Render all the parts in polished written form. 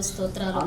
స్తోత్రాలు.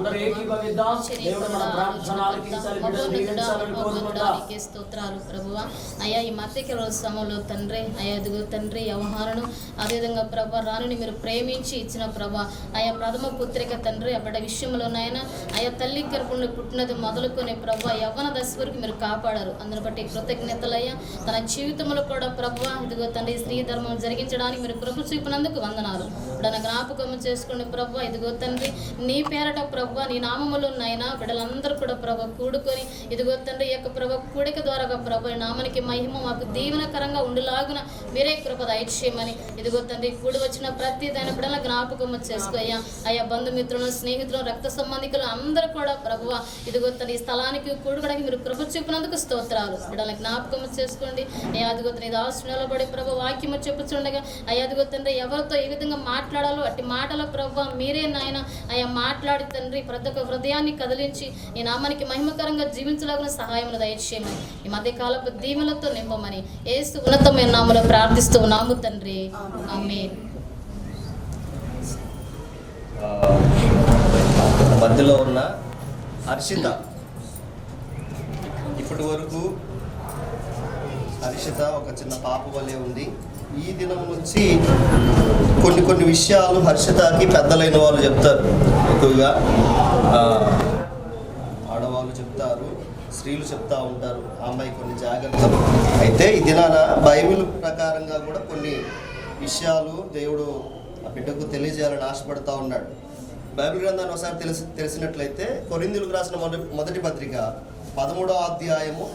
స్తోత్రాలు ప్రభువా. అయ్యా ఈ మధ్యకాల సమయంలో తండ్రి అయ్యా ఇదిగో తండ్రి వ్యవహారను అదేవిధంగా ప్రభా రాణిని మీరు ప్రేమించి ఇచ్చిన ప్రభా అయ్యా ప్రథమ పుత్రిక తండ్రి ఆ బిడ్డ విషయంలోనైనా అయ్యా తల్లి గర్భంలో పుట్టినది మొదలుకొని ప్రభా యవ్వన దశ వరకు మీరు కాపాడారు. అందుని బట్టి కృతజ్ఞతలయ్యా. తన జీవితంలో కూడా ప్రభా ఇదిగో తండ్రి స్త్రీ ధర్మం జరిగించడానికి మీరు కృప చూపినందుకు వందనాలు. బిడ్డన జ్ఞాపకం చేసుకోండి ప్రభా. ఇదిగో తండ్రి నీ పేరట ప్రభా నీ నామములో నైనా బిడ్డలందరూ కూడా ప్రభా కూడుకొని ఇదిగో తండ్రి ఈ యొక్క ప్రభా కూడిక ద్వారా ప్రభా నామానికి మహిమ మాకు దీవెనకరంగా ఉండులాగున మీరే కృప దయచేయమని ఇదిగో తండ్రి కూడి వచ్చిన ప్రతి దాని బిడ్డల జ్ఞాపకం చేసుకో అయ్యా. అయ్యా బంధుమిత్రులను స్నేహితులను రక్త సంబంధికులు అందరూ కూడా ప్రభువ ఇదిగో తండ్రి ఈ స్థలానికి కూడుకోవడానికి మీరు కృప చూపినందుకు స్తోత్రాలు. బిడ్డల జ్ఞాపకం చేసుకోండి అయ్యా. అదిగో తండ్రి దాసు నిలబడి ప్రభు వాక్యము చెప్పుచుండగా అయ్యా అదిగో తండ్రి ఎవరితో ఏ విధంగా మాట్లాడాలో అట్టి మాటల ప్రభు మీరే నాయన అయ్యా మాట్లాడి తండ్రి ప్రతి ఒక్క హృదయాన్ని కదిలించి ఈ నామానికి మహిమకరంగా జీవించలాగిన సహాయములు దయచేయమని ఈ మధ్యకాలపు దీవెనలతో నింపమని యేసు ఉన్నతమైన నామములో ప్రార్థిస్తూ ఉన్నాము తండ్రి. ఆమేన్. మధ్యలో ఉన్న హర్షిత ఇప్పటి వరకు హర్షిత ఒక చిన్న పాప వలె ఉంది. ఈ దినం నుంచి కొన్ని విషయాలు హర్షితకి పెద్దలైన వాళ్ళు చెప్తారు. ఎక్కువగా ఆడవాళ్ళు చెప్తారు, స్త్రీలు చెప్తా ఉంటారు ఆ అమ్మాయి కొన్ని జాగ్రత్తలు. అయితే ఈ దినాన బైబిల్ ప్రకారంగా కూడా కొన్ని విషయాలు దేవుడు ఆ బిడ్డకు తెలియజేయాలని ఆశపడతా ఉన్నాడు. బైబిల్ గ్రంథాన్ని ఒకసారి తెలిసినట్లయితే కొరింథీయులకు రాసిన మొదటి పత్రిక 13వ అధ్యాయము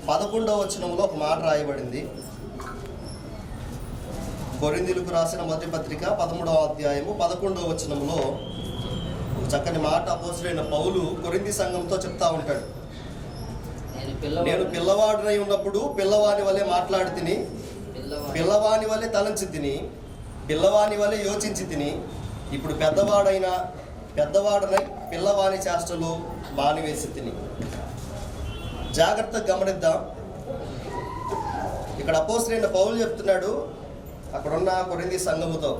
11వ వచనంలో ఒక మాట రాయబడింది. కొరింథీయులకు రాసిన మొదటి పత్రిక 13వ అధ్యాయము 11వ వచనంలో ఒక చక్కని మాట అపోస్తలుడైన పౌలు కొరింథీ సంఘంతో చెప్తా ఉంటాడు. నేను పిల్లవాడినై ఉన్నప్పుడు పిల్లవాని వలె మాట్లాడి తిని, పిల్లవాని వలె తలంచి తిని, పిల్లవాని వలె యోచించి తిని, ఇప్పుడు పెద్దవాడనై పిల్లవాని చేష్టలు మానివేసి తిని. జాగ్రత్తగా గమనిద్దాం. ఇక్కడ అపోస్తలుడైన పౌలు చెప్తున్నాడు అక్కడున్న కొరింథీ సంఘముతో,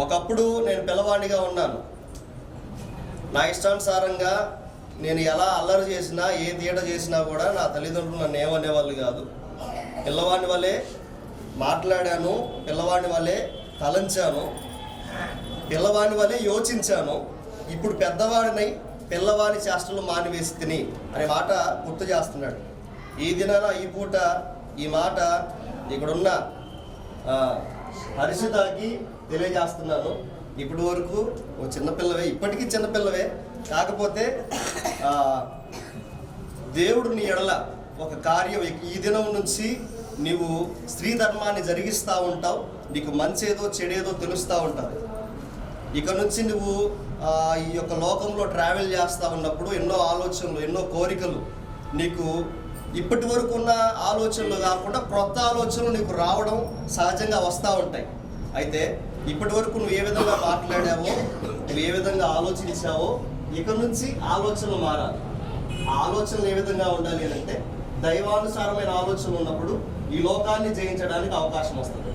ఒకప్పుడు నేను పిల్లవాడిగా ఉన్నాను, నా ఇష్టానుసారంగా నేను ఎలా అల్లరి చేసినా ఏ తీట చేసినా కూడా నా తల్లిదండ్రులు నన్ను ఏమనేవాళ్ళు కాదు. పిల్లవాడిని వలె మాట్లాడాను, పిల్లవాడిని వలె తలంచాను, పిల్లవాని వలె యోచించాను, ఇప్పుడు పెద్దవాడినై పిల్లవాని చేష్టలు మానివేసి తిని అనే మాట గుర్తు చేస్తున్నాడు. ఈ దినాన ఈ పూట ఈ మాట ఇక్కడున్న హర్షితకి తెలియజేస్తున్నాను. ఇప్పటి వరకు ఓ చిన్నపిల్లవే, ఇప్పటికీ చిన్నపిల్లవే, కాకపోతే దేవుడు నీ ఎడల ఒక కార్యం ఈ దినం నుంచి నీవు స్త్రీ ధర్మాన్ని జరిగిస్తూ ఉంటావు. నీకు మంచేదో చెడేదో తెలుస్తూ ఉంటుంది. ఇక నుంచి నువ్వు ఈ యొక్క లోకంలో ట్రావెల్ చేస్తూ ఉన్నప్పుడు ఎన్నో ఆలోచనలు, ఎన్నో కోరికలు నీకు ఇప్పటి వరకు ఉన్న ఆలోచనలు కాకుండా క్రొత్త ఆలోచనలు నీకు రావడం సహజంగా వస్తూ ఉంటాయి. అయితే ఇప్పటి వరకు నువ్వు ఏ విధంగా మాట్లాడావో, నువ్వు ఏ విధంగా ఆలోచించావో ఇక నుంచి ఆలోచనలు మారాలి. ఆ ఆలోచనలు ఏ విధంగా ఉండాలి అంటే దైవానుసారమైన ఆలోచనలు ఉన్నప్పుడు ఈ లోకాన్ని జయించడానికి అవకాశం వస్తుంది.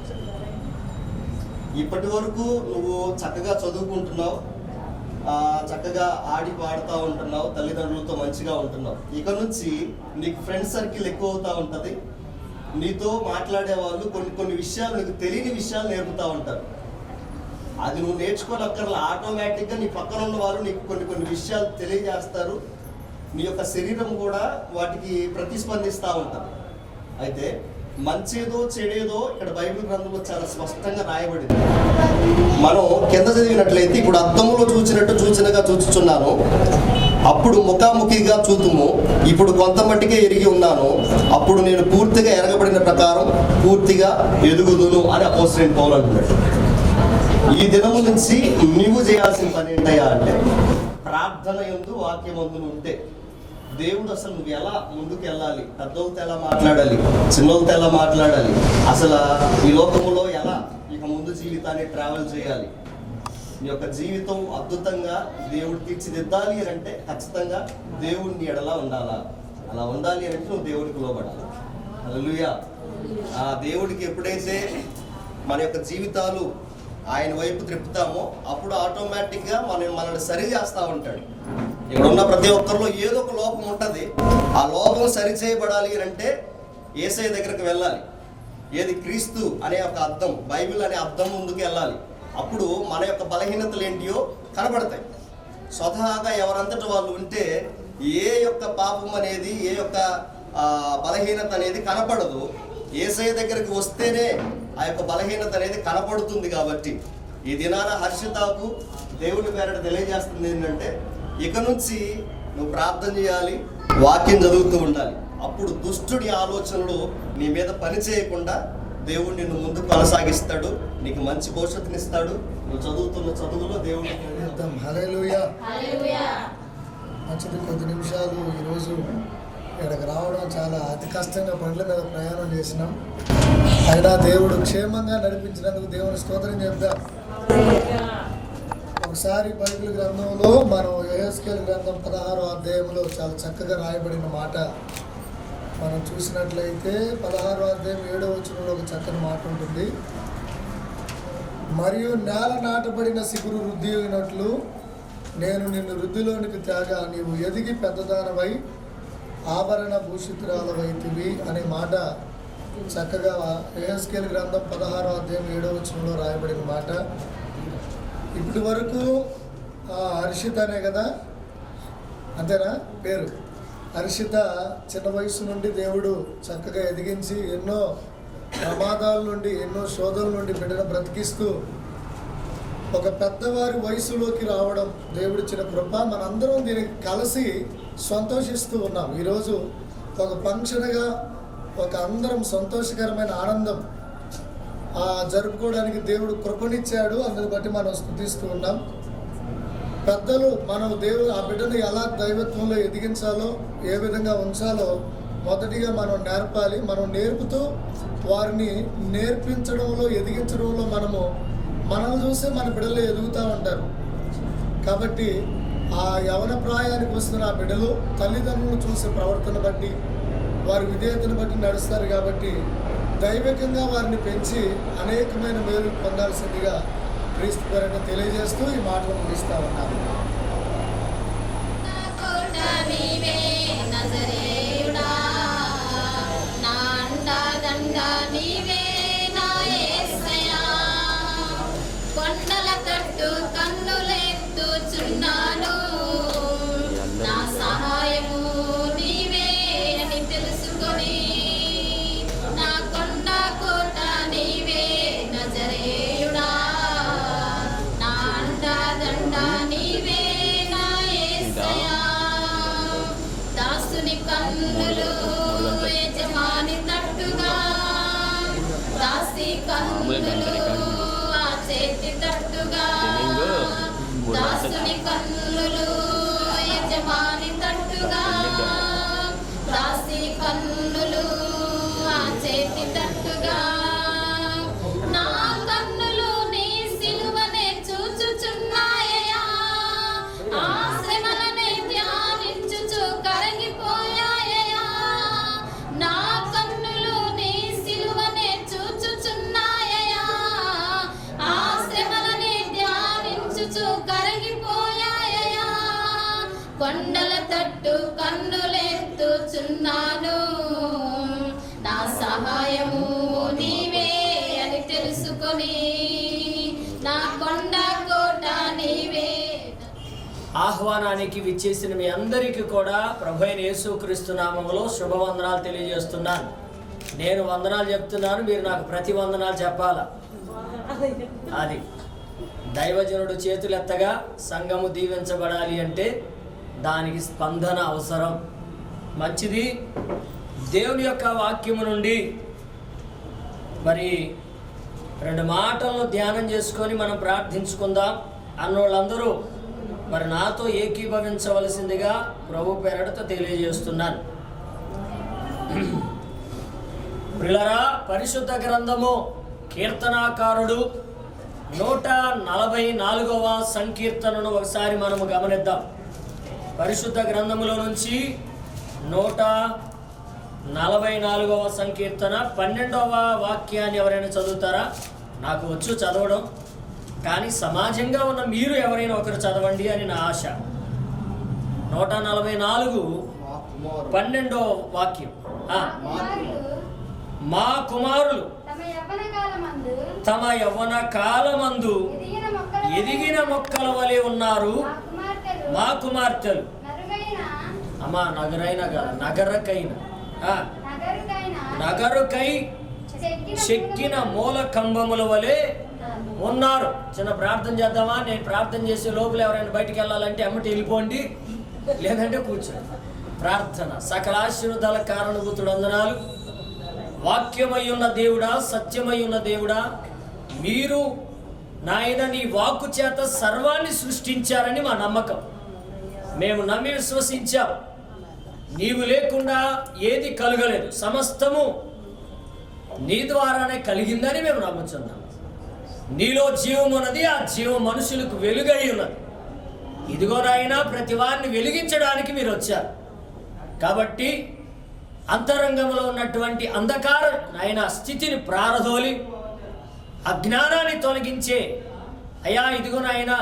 ఇప్పటి వరకు నువ్వు చక్కగా చదువుకుంటున్నావు, చక్కగా ఆడి పాడుతూ ఉంటున్నావు, తల్లిదండ్రులతో మంచిగా ఉంటున్నావు. ఇక నుంచి నీకు ఫ్రెండ్ సర్కిల్ ఎక్కువ అవుతూ ఉంటుంది. నీతో మాట్లాడే వాళ్ళు కొన్ని విషయాలు, నీకు తెలియని విషయాలు నేర్పుతూ ఉంటారు. అది నువ్వు నేర్చుకోనక్కర్లా, ఆటోమేటిక్గా నీ పక్కన ఉన్న వారు నీకు కొన్ని విషయాలు తెలియజేస్తారు. నీ యొక్క శరీరం కూడా వాటికి ప్రతిస్పందిస్తూ ఉంటుంది. అయితే మంచేదో చెడేదో ఇక్కడ బైబిల్ గ్రంథంలో చాలా స్పష్టంగా రాయబడింది. మనం కింద చదివినట్లయితే, ఇప్పుడు అద్దములో చూచినగా చూచుచున్నాను, అప్పుడు ముఖాముఖిగా చూతుము, ఇప్పుడు కొంత మట్టికే ఎరిగి ఉన్నాను, అప్పుడు నేను పూర్తిగా ఎరగబడిన ప్రకారం పూర్తిగా ఎదుగుదును అని అపోస్తలుడైన పౌలు అంటున్నాడు. ఈ దినము నుంచి నీవు చేయాల్సిన పని ఏంటయ్యా అంటే, ప్రార్థన యందు వాక్యమందు ఉంటే దేవుడు అసలు నువ్వు ఎలా ముందుకు వెళ్ళాలి, పెద్దోళ్ళతో ఎలా మాట్లాడాలి, చిన్నోళ్ళతో ఎలా మాట్లాడాలి, అసలు ఈ లోకములో ఎలా ఇక ముందు జీవితాన్ని ట్రావెల్ చేయాలి, నీ యొక్క జీవితం అద్భుతంగా దేవుడు తీర్చిదిద్దాలి అని అంటే ఖచ్చితంగా దేవుడిని ఎడలా ఉండాలా. అలా ఉండాలి అంటే నువ్వు దేవుడికి లోబడాలి. హల్లెలూయా. ఆ దేవుడికి ఎప్పుడైతే మన యొక్క జీవితాలు ఆయన వైపు త్రిప్పుతామో అప్పుడు ఆటోమేటిక్గా మనల్ని సరి చేస్తూ ఉంటాడు. ఇక్కడ ఉన్న ప్రతి ఒక్కరిలో ఏదో ఒక లోపం ఉంటుంది. ఆ లోపం సరి చేయబడాలి అంటే యేసయ్య దగ్గరికి వెళ్ళాలి. ఏది క్రీస్తు అనే ఒక అద్దం, బైబిల్ అనే అద్దం ముందుకు వెళ్ళాలి. అప్పుడు మన యొక్క బలహీనతలు ఏంటియో కనబడతాయి. స్వతహాగా ఎవరంతట వాళ్ళు ఉంటే ఏ యొక్క పాపం అనేది, ఏ యొక్క బలహీనత అనేది కనపడదు. యేసయ్య దగ్గరికి వస్తేనే ఆ యొక్క బలహీనత అనేది కనపడుతుంది. కాబట్టి ఈ దినాన హర్షితకు దేవుని పేరట తెలియజేస్తుంది ఏంటంటే, ఇక నుంచి నువ్వు ప్రార్థన చేయాలి, వాక్యం చదువుతూ ఉండాలి. అప్పుడు దుష్టుడి ఆలోచనలు నీ మీద పని చేయకుండా దేవుడు నిన్ను ముందుకు కొనసాగిస్తాడు, నీకు మంచి భవిష్యత్తునిస్తాడు. నువ్వు చదువుతున్న చదువులో దేవుడు మంచిది. కొద్ది నిమిషాలు ఈరోజు ఇక్కడికి రావడం చాలా అతి కష్టంగా బండ్ల మీద ప్రయాణం చేసినాం. అయినా దేవుడు క్షేమంగా నడిపించినందుకు దేవుని స్తోత్రం చెప్దాం. ఒకసారి బైబిల్ గ్రంథంలో మనం యెహెజ్కేలు గ్రంథం 16వ అధ్యాయంలో చాలా చక్కగా రాయబడిన మాట మనం చూసినట్లయితే 16వ అధ్యాయం 7వ వచనంలో ఒక చక్కని మాట ఉంటుంది. మరియు నేల నాటబడిన సిగురు వృద్ధి అయినట్లు నేను నిన్ను వృద్ధిలోనికి తేగా నీవు ఎదిగి పెద్దదానవై ఆభరణ భూషితురాలవైతివి అనే మాట చక్కగా యెహెజ్కేలు గ్రంథం 16వ అధ్యాయం 7వ వచనంలో రాయబడిన మాట. ఇప్పటి వరకు హర్షిత అనే కదా, అంతేనా పేరు? హర్షిత చిన్న వయసు నుండి దేవుడు చక్కగా ఎదిగించి ఎన్నో ప్రమాదాల నుండి, ఎన్నో శోధనల నుండి బిడ్డను బ్రతికిస్తూ ఒక పెద్దవారి వయసులోకి రావడం దేవుడిచ్చిన కృప. మనందరం దీనికి కలిసి సంతోషిస్తూ ఉన్నాం. ఈరోజు ఒక ఫంక్షన్గా ఒక అందరం సంతోషకరమైన ఆనందం జరుపుకోవడానికి దేవుడు కృపనిచ్చాడు. అందుని బట్టి మనం స్తుతిస్తూ ఉన్నాం. పెద్దలు మనం దేవుడు ఆ బిడ్డను ఎలా దైవత్వంలో ఎదిగించాలో, ఏ విధంగా ఉంచాలో మొదటిగా మనం నేర్పాలి. మనం నేర్పుతూ వారిని నేర్పించడంలో, ఎదిగించడంలో మనల్ని చూస్తే మన బిడ్డలు ఎదుగుతూ ఉంటారు. కాబట్టి ఆ యవన ప్రాయానికి వస్తున్న ఆ బిడ్డలు తల్లిదండ్రులను చూసే ప్రవర్తన బట్టి, వారి విధేయతను బట్టి నడుస్తారు. కాబట్టి దైవికంగా వారిని పెంచి అనేకమైన మేలు పొందాల్సిందిగా క్రీస్తు పేరట తెలియజేస్తూ ఈ మాటలు ముగిస్తా ఉన్నాను. కొండల తట్టు కన్నులెత్తుచున్నాను, నా సహాయము నీవే అని తెలుసుకొని, నా కొండ కోట నీవే నజరేయుడా, నా అండదండ నీవే నా యేసయ్యా. దాసుని కన్నులు యజమాని తట్టుగా, దాసి కన్నులు చేతి తట్టుగా, దాసుని కన్నులు యజమాని తట్టుగా, దాసి కన్నులు చేతి తట్టుగా. నా కన్నులు నీ సిలువనే చూచుచున్నాయా, ఆ శ్రమలనే ధ్యానించుచు కరగిపోయాయా. నా కన్నులు నీ సిలువనే చూచుచున్నాయా, ఆ శ్రమలనే ధ్యానించుచు కరగిపోయాయా. కొండల తట్టు కన్నులెత్తుచున్నాను, నా సహాయము నీవే అని తెలుసుకొని, నా కొండ కోట నీవే. ఆహ్వానానికి విచ్చేసిన మీ అందరికీ కూడా ప్రభువైన యేసుక్రీస్తు నామములో శుభవందనాలు తెలియజేస్తున్నాను. నేను వందనాలు చెప్తున్నాను, మీరు నాకు ప్రతి వందనాలు చెప్పాలా. అది దైవజనుడు చేతులెత్తగా సంఘము దీవించబడాలి అంటే దానికి స్పందన అవసరం. మంచిది. దేవుని యొక్క వాక్యము నుండి మరి 2 మాటలను ధ్యానం చేసుకొని మనం ప్రార్థించుకుందాం అన్నోళ్ళందరూ మరి నాతో ఏకీభవించవలసిందిగా ప్రభు పేరట తెలియజేస్తున్నాను. ప్రియులారా, పరిశుద్ధ గ్రంథము కీర్తనాకారుడు 144వ సంకీర్తనను ఒకసారి మనము గమనిద్దాం. పరిశుద్ధ గ్రంథములో నుంచి 144వ సంకీర్తన 12వ వాక్యాన్ని ఎవరైనా చదువుతారా? నాకు వచ్చు చదవడం. కానీ సమాజంగా ఉన్న మీరు ఎవరైనా ఒకరు చదవండి అని నా ఆశ. 144 12వ వాక్యం. మా కుమారులు తమ యవ్వన కాలమందు ఎదిగిన మొక్కల వలె ఉన్నారు, మా కుమార్తెలు అమ్మా నగరుకై చెక్కిన మూల కంబముల వలె ఉన్నారు. చిన్న ప్రార్థన చేద్దామా? నేను ప్రార్థన చేసే లోపల ఎవరైనా బయటికి వెళ్ళాలంటే అమ్మటి వెళ్ళిపోండి, లేదంటే కూర్చోండి. ప్రార్థన. సకల ఆశీర్వాదాల కారణభూతుడు వందనాలు. వాక్యమై ఉన్న దేవుడా, సత్యమై ఉన్న దేవుడా, మీరు నాయన నీ వాక్కు చేత సర్వాన్ని సృష్టించారని మా నమ్మకం. మేము నమ్మి విశ్వసించాం. నీవు లేకుండా ఏది కలగలేదు, సమస్తము నీ ద్వారానే కలిగిందని మేము నమ్ముచున్నాం. నీలో జీవం ఉన్నది, ఆ జీవం మనుషులకు వెలుగై ఉన్నది. ఇదిగో నాయన, ప్రతి వారిని వెలిగించడానికి మీరు వచ్చారు. కాబట్టి అంతరంగంలో ఉన్నటువంటి అంధకార నాయన స్థితిని ప్రారదోలి అజ్ఞానాన్ని తొలగించే అయ్యా ఇదిగో నాయన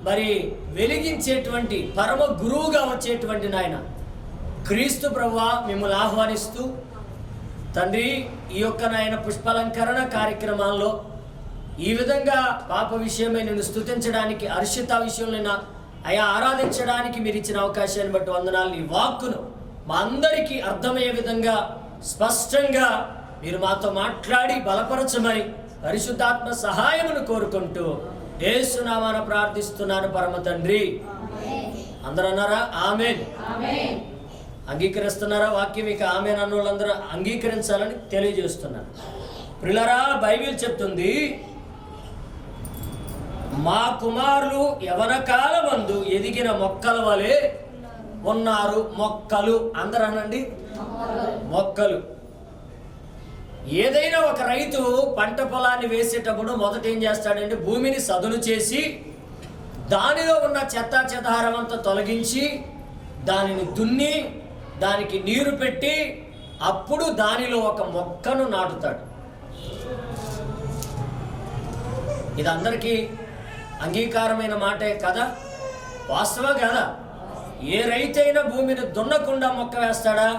మరి వెలిగించేటువంటి పరమ గురువుగా వచ్చేటువంటి నాయన క్రీస్తు ప్రభువా మిమ్మల్ని ఆహ్వానిస్తూ తండ్రి, ఈ యొక్క నాయన పుష్పాలంకరణ కార్యక్రమాల్లో ఈ విధంగా పాప విషయమై నేను స్తుతించడానికి, హర్షిత విషయంలో అయా ఆరాధించడానికి మీరు ఇచ్చిన అవకాశాన్ని బట్టి వందనాలు. ఈ వాక్కును మా అందరికీ అర్థమయ్యే విధంగా స్పష్టంగా మీరు మాతో మాట్లాడి బలపరచమని పరిశుద్ధాత్మ సహాయమును కోరుకుంటూ యేసు నామాన ప్రార్థిస్తున్నాను పరమ తండ్రి. అందరూ అన్నారా? ఆమేన్. అంగీకరిస్తున్నారా? వాక్యం ఇక ఆమేన్ అన్న వాళ్ళందరూ అంగీకరించాలని తెలియజేస్తున్నాను. ప్రియులారా, బైబిల్ చెప్తుంది, మా కుమారులు యవన కాలమందు ఎదిగిన మొక్కల వలె ఉన్నారు. మొక్కలు అందరూ అనండి, మొక్కలు. ఏదైనా ఒక రైతు పంట పొలాన్ని వేసేటప్పుడు మొదట ఏం చేస్తాడంటే భూమిని సదును చేసి దానిలో ఉన్న చెత్త చెదారం అంతా తొలగించి దానిని దున్ని దానికి నీరు పెట్టి అప్పుడు దానిలో ఒక మొక్కను నాటుతాడు. ఇది అందరికీ అంగీకారమైన మాటే కదా? వాస్తవం కదా? ఏ రైతైనా భూమిని దున్నకుండా మొక్క వేస్తాడా?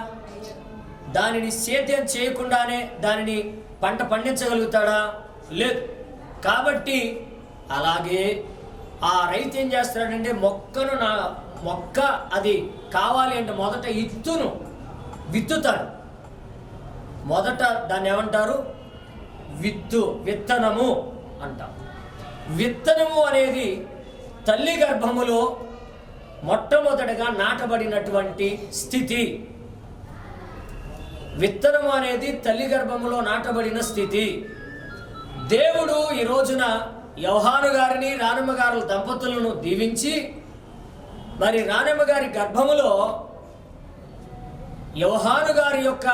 దానిని సేద్యం చేయకుండానే దానిని పంట పండించగలుగుతాడా? లేదు. కాబట్టి అలాగే ఆ రైతు ఏం చేస్తాడంటే మొక్క అది కావాలి అంటే మొదట ఇత్తును విత్తుతాడు. మొదట దాన్ని ఏమంటారు? విత్తనము అంటాం. విత్తనము అనేది తల్లి గర్భములో మొట్టమొదటగా నాటబడినటువంటి స్థితి. విత్తనము అనేది తల్లి గర్భములో నాటబడిన స్థితి. దేవుడు ఈ రోజున యోహాను గారిని రానమ్మ గారుల దంపతులను దీవించి మరి రానమ్మ గారి గర్భములో యోహాను గారి యొక్క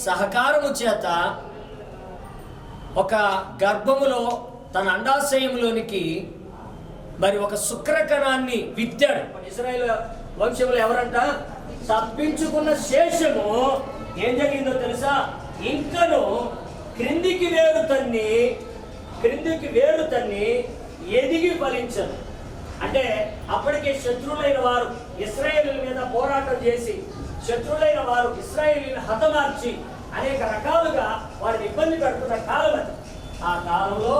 సహకారము చేత ఒక గర్భములో తన అండాశయంలోనికి మరి ఒక శుక్రకణాన్ని విత్తాడు. ఇశ్రాయేలు వంశంలో ఎవరంట? తప్పించుకున్న శేషము ఏం జరిగిందో తెలుసా? ఇంకను క్రిందికి వేరు తన్ని ఎదిగి ఫలించను. అంటే అప్పటికే శత్రువులైన వారు ఇశ్రాయేలు మీద పోరాటం చేసి శత్రువులైన వారు ఇశ్రాయేలుని హతమార్చి అనేక రకాలుగా వారిని ఇబ్బంది పెడుతున్న కాలం అది. ఆ కాలంలో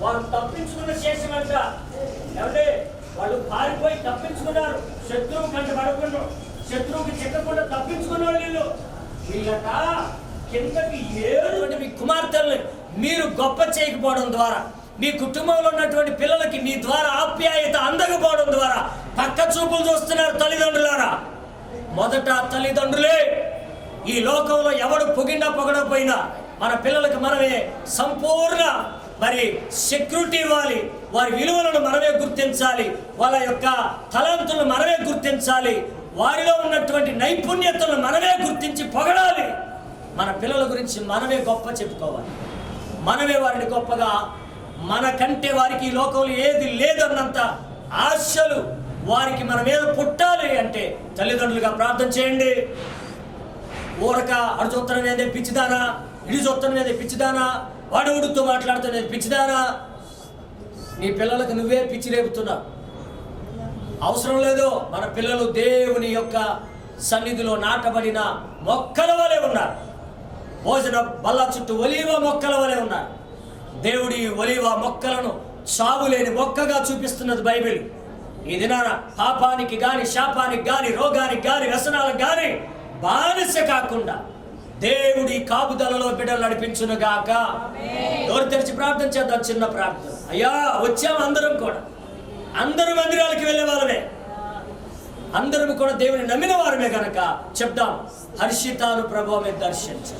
వారు తప్పించుకున్న శేషం అంట. ఏమంటే వాళ్ళు పారిపోయి తప్పించుకున్నారు. శత్రువు కంట పడకుండా, శత్రువుకి చిక్కకుండా తప్పించుకున్న వాళ్ళు వీళ్ళట కిందకి ఏడు మీ కుమార్తెల్ని మీరు గొప్ప చేయకపోవడం ద్వారా, మీ కుటుంబంలో ఉన్నటువంటి పిల్లలకి మీ ద్వారా ఆప్యాయత అందకపోవడం ద్వారా పక్క చూపులు చూస్తున్నారు తల్లిదండ్రులారా. మొదట తల్లిదండ్రులే. ఈ లోకంలో ఎవడు పొగడపోయినా మన పిల్లలకు మనమే సంపూర్ణ మరి సెక్యూరిటీ ఇవ్వాలి. వారి విలువలను మనమే గుర్తించాలి. వాళ్ళ యొక్క తలంతులను మనమే గుర్తించాలి. వారిలో ఉన్నటువంటి నైపుణ్యతలను మనమే గుర్తించి పొగడాలి. మన పిల్లల గురించి మనమే గొప్ప చెప్పుకోవాలి. మనమే వారిని గొప్పగా, మనకంటే వారికి ఈ లోకంలో ఏది లేదన్నంత ఆశలు వారికి మన మీద పుట్టాలి అంటే తల్లిదండ్రులుగా ప్రార్థన చేయండి. ఊరక అడు చూస్తాననేది పిచ్చిదానా, ఇడి చూస్తాననేది పిచ్చిదానా, వాడు ఉడుతో మాట్లాడుతున్నది పిచ్చిదానా. నీ పిల్లలకు నువ్వే పిచ్చి రేపుతున్నావు. అవసరం లేదు. మన పిల్లలు దేవుని యొక్క సన్నిధిలో నాటబడిన మొక్కల వలె ఉన్నారు. భోజన బల్ల చుట్టూ ఒలీవ మొక్కల వలె ఉన్నారు. దేవుడి ఒలీవ మొక్కలను సాగులేని మొక్కగా చూపిస్తున్నది బైబిల్. ఈ దినాన పాపానికి గాని, శాపానికి గాని, రోగానికి గాని, వ్యసనాలకు గాని బానిస కాకుండా దేవుడి కాపుదలలో బిడ్డలు నడిపించును గాక. నోరు తెరిచి ప్రార్థన చేద్దాం. చిన్న ప్రార్థన. అయ్యా, వచ్చాము అందరం కూడా. అందరూ మందిరాలకి వెళ్ళే వాళ్ళమే, అందరం కూడా దేవుని నమ్మిన వారమే కనుక చెప్దాం, హర్షితాను ప్రభు మీద దర్శించు.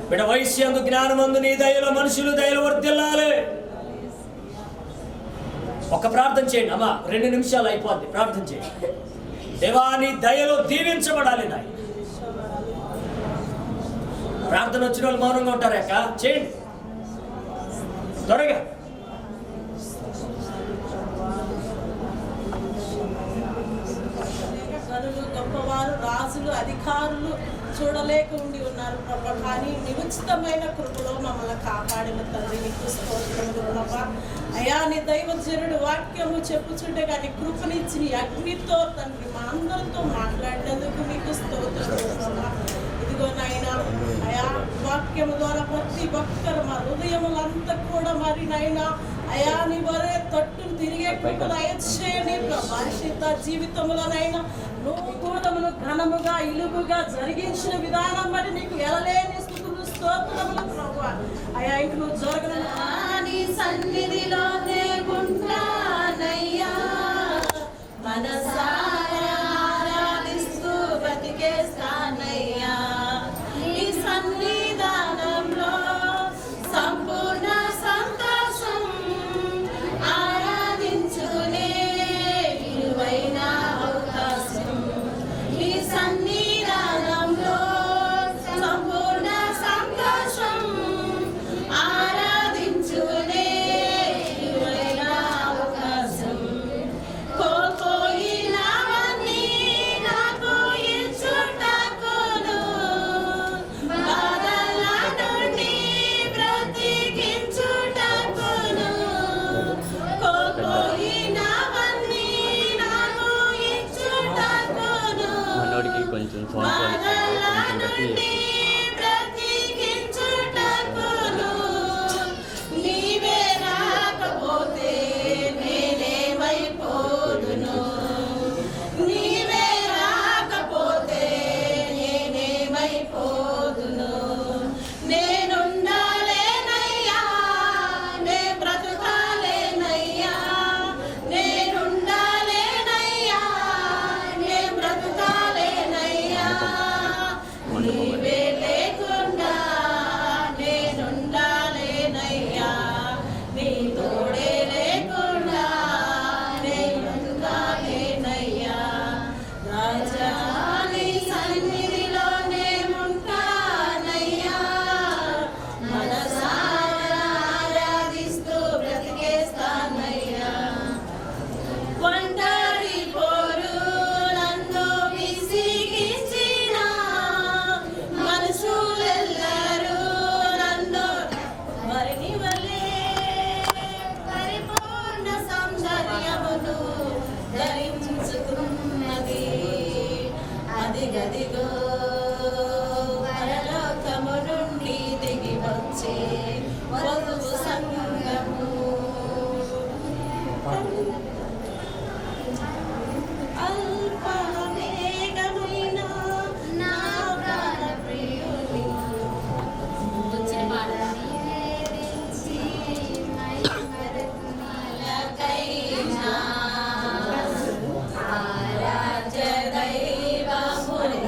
బిడ్డ వయస్సు జ్ఞానమందు నీ దయలో మనుషులు దయలు వర్ధిల్లాలి. ఒక ప్రార్థన చేయండి అమ్మా, 2 నిమిషాలు అయిపోద్ది. ప్రార్థన చేయండి. దేవా, నీ దయలో దీవించబడాలి నాయన. ప్రార్థన వచ్చిన వాళ్ళు మౌనంగా ఉంటారాక చేయండి త్వరగా. గొప్పవారు, రాజులు, అధికారులు చూడలేక ఉండి ఉన్నారు ప్రభా. కానీ నీ ఉచితమైన కృపలో మమ్మల్ని కాపాడిన తండ్రి నీకు స్తోత్రములు ప్రభా. అయ్యా, నీ దైవజనుడు వాక్యము చెప్పుచుంటే కానీ కృపనిచ్చి నీ అగ్నితో తండ్రి మా అందరితో మాట్లాడినందుకు నీకు స్తోత్రములు ప్రభా. ఇదిగో నాయన, అయా వాక్యము ద్వారా ప్రతి ఒక్కరు మా హృదయములంతా కూడా మరి నాయన అయా నీ వరే తట్టును తిరిగే కృపను అయచేయని పరిశుద్ధ జీవితములోనైనా నువ్వు కూడములు ఘనముగా ఇలుగుగా జరిగించిన విధానం బట్టి నీకు ఎలలేని స్తుతులు స్తోత్రములు ప్రభువా. అయా ఇంక నువ్వు జరగని సన్నిధిలోనే ఉంటానయ్యా, మనసారా ఆరాధిస్తూ బ్రతికేస్తానయ్యా. నీ సన్నిధానంలో సంపూర్ణ సంతోషం ఆరాధించుకునే విలువైన అవకాశం. నీ సన్నిధానంలో సంపూర్ణ సంతోషం ఆరాధించుకునే విలువైన అవకాశం. కోల్పోయినవన్నీ నాకు ఇచ్చుటకును, బాధల నుండి బ్రతికించుటకును. కోల్పోయినవన్నీ నాకు ఇచ్చుటకును, కొంచెం బాధల నుండి బ్రతికించుటకును. నీవే రాకపోతే నేనేమైపోదును, నీవే రాకపోతే నేనేమైపోదును. నేనుండాలేనయ్యా, నే బ్రతుకాలేనయ్యా, నేనుండాలేనయ్యా, నే బ్రతుకాలేనయ్యా. నీవే లేకుండా నేనుండాలేనయ్యా, నీ తోడే లేకుండా నే బ్రతుకాలేనయ్యా. రాజా నీ సన్నిధిలోనే ఉంటానయ్యా, మనసారా ఆరాధిస్తూ బ్రతికేస్తానయ్యా. ఒంటరి పోరు నన్ను విసిగించిన మనుషులెల్లరూ నన్ను మరిని వలె పరిపూర్ణ సౌందర్యమును ధరించుకున్నది. అదిగదిగో పరలోకము నుండి దిగి వచ్చే వధువు సంగము. అల్పమేఘమైన నా ప్రాణ ప్రియుని వచ్చిన పాట లకైనా ఆరాధ్య దైవముని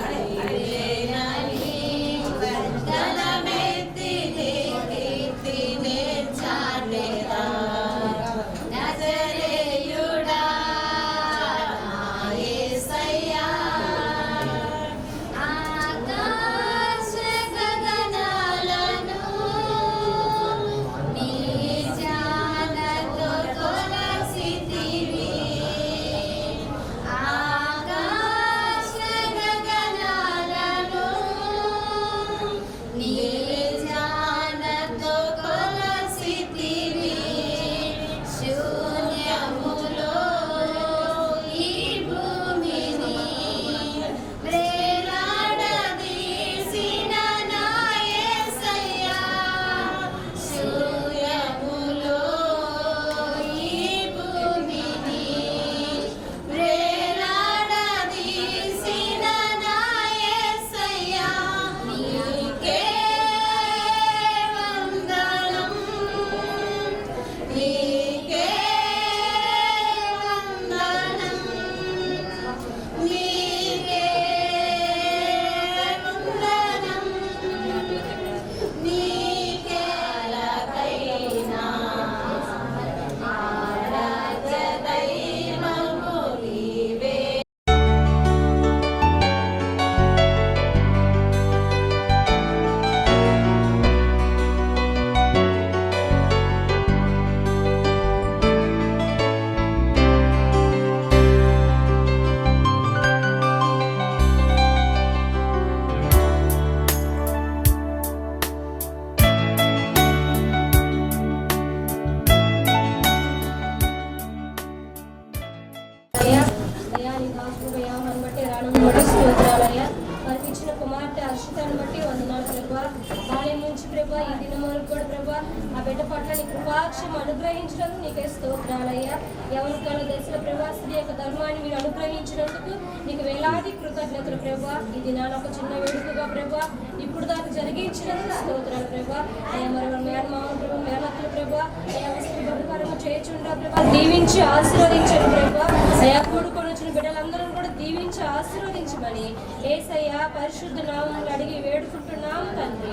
బాల్యం నుంచి ప్రభా ఈ దినం వరకు కూడా ప్రభా ఆ బిడ్డ పట్ల నీ కృపాక్షం అనుగ్రహించినందుకు నీకే స్తోత్రాలయ్యా. యవనకాల దశలో ప్రభా స్త్రీ యొక్క ధర్మాన్ని మీరు అనుగ్రహించినందుకు నీకు వేలాది కృతజ్ఞతలు ప్రభా. ఈ దినాన ఒక చిన్న వేడుకగా ప్రభా ఇప్పుడు దాకా జరిగించినందుకు స్తోత్రాలు ప్రభా. అయ్యా మరి మేనమామ ప్రభా మేనత్తులు ప్రభా అయ్యా స్త్రీ బహుకారము చేయుచుండా ప్రభా దీవించి ఆశీర్వదించండి ప్రభా. అయ్యా కూడుకొని వచ్చిన బిడ్డలందరూ కూడా దీవించి ఆశీర్వదించమని యేసయ్య పరిశుద్ధ నామములో అడిగి వేడుకుంటున్నాము తండ్రి.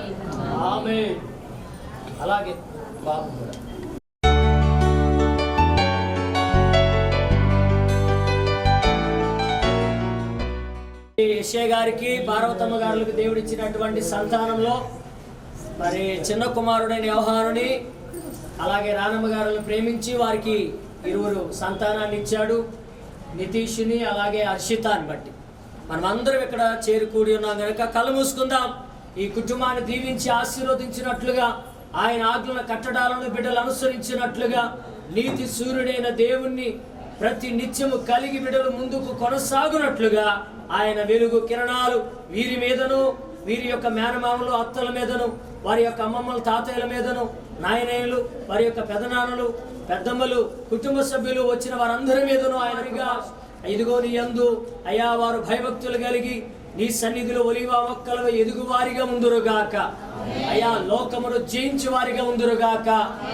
ఆమేన్. అలాగే బాబు కూడా యెషయా గారికి పార్వతమ్మ గారులకు దేవుడు ఇచ్చినటువంటి సంతానంలో మరి చిన్న కుమారుడైన యోహానుని అలాగే రానమ్మ గారులను ప్రేమించి వారికి 2 సంతానాన్ని ఇచ్చాడు, నితీష్ని అలాగే హర్షితాన్ని బట్టి. మనమందరం ఇక్కడ చేరుకూడి ఉన్నాం కనుక కళ్ళు మూసుకుందాం. ఈ కుటుంబాన్ని దీవించి ఆశీర్వదించినట్లుగా ఆయన ఆజ్ఞల కట్టడాలను బిడ్డలు అనుసరించినట్లుగా నీతి సూర్యుడైన దేవుణ్ణి ప్రతి నిత్యము కలిగి బిడ్డలు ముందుకు కొనసాగునట్లుగా ఆయన వెలుగు కిరణాలు వీరి మీదను వీరి యొక్క మేనమామలు అత్తల మీదను వారి యొక్క అమ్మమ్మలు తాతయ్యల మీదను నాయనయ్యలు వారి యొక్క పెదనాన్నలు పెద్దమ్మలు కుటుంబ సభ్యులు వచ్చిన వారందరి మీదను ఆయనగా ఇదిగో నీ యందు అయా వారు భయభక్తులు కలిగి నీ సన్నిధిలో ఒలివ మొక్కలు ఎదుగువారిగా ఉందురుగాక. అయా లోకమును జయించి వారిగా ఉందురుగాక.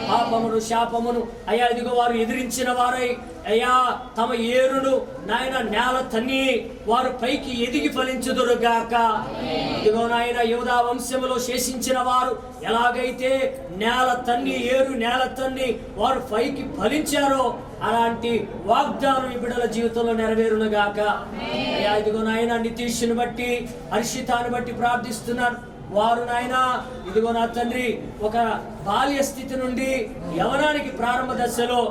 పాపమును శాపమును అయా ఇదిగో వారు ఎదిరించిన వారై అయా తమ ఏరును నాయన నేల తన్ని వారు పైకి ఎదిగి ఫలించుదురుగాక. ఇదిగో నాయన యోధా వంశములో శేషించిన వారు ఎలాగైతే నేల తన్ని ఏరు నేల తన్ని వారు పైకి ఫలించారో అలాంటి వాగ్దానం ఈ బిడ్డల జీవితంలో నెరవేరునుగాక. అయ్యా ఇదిగో నాయన నితీష్ను బట్టి హర్షితాన్ని బట్టి ప్రార్థిస్తున్నాను. వారు నాయన ఇదిగో నా తండ్రి ఒక బాల్య స్థితి నుండి యవనానికి ప్రారంభ దశలో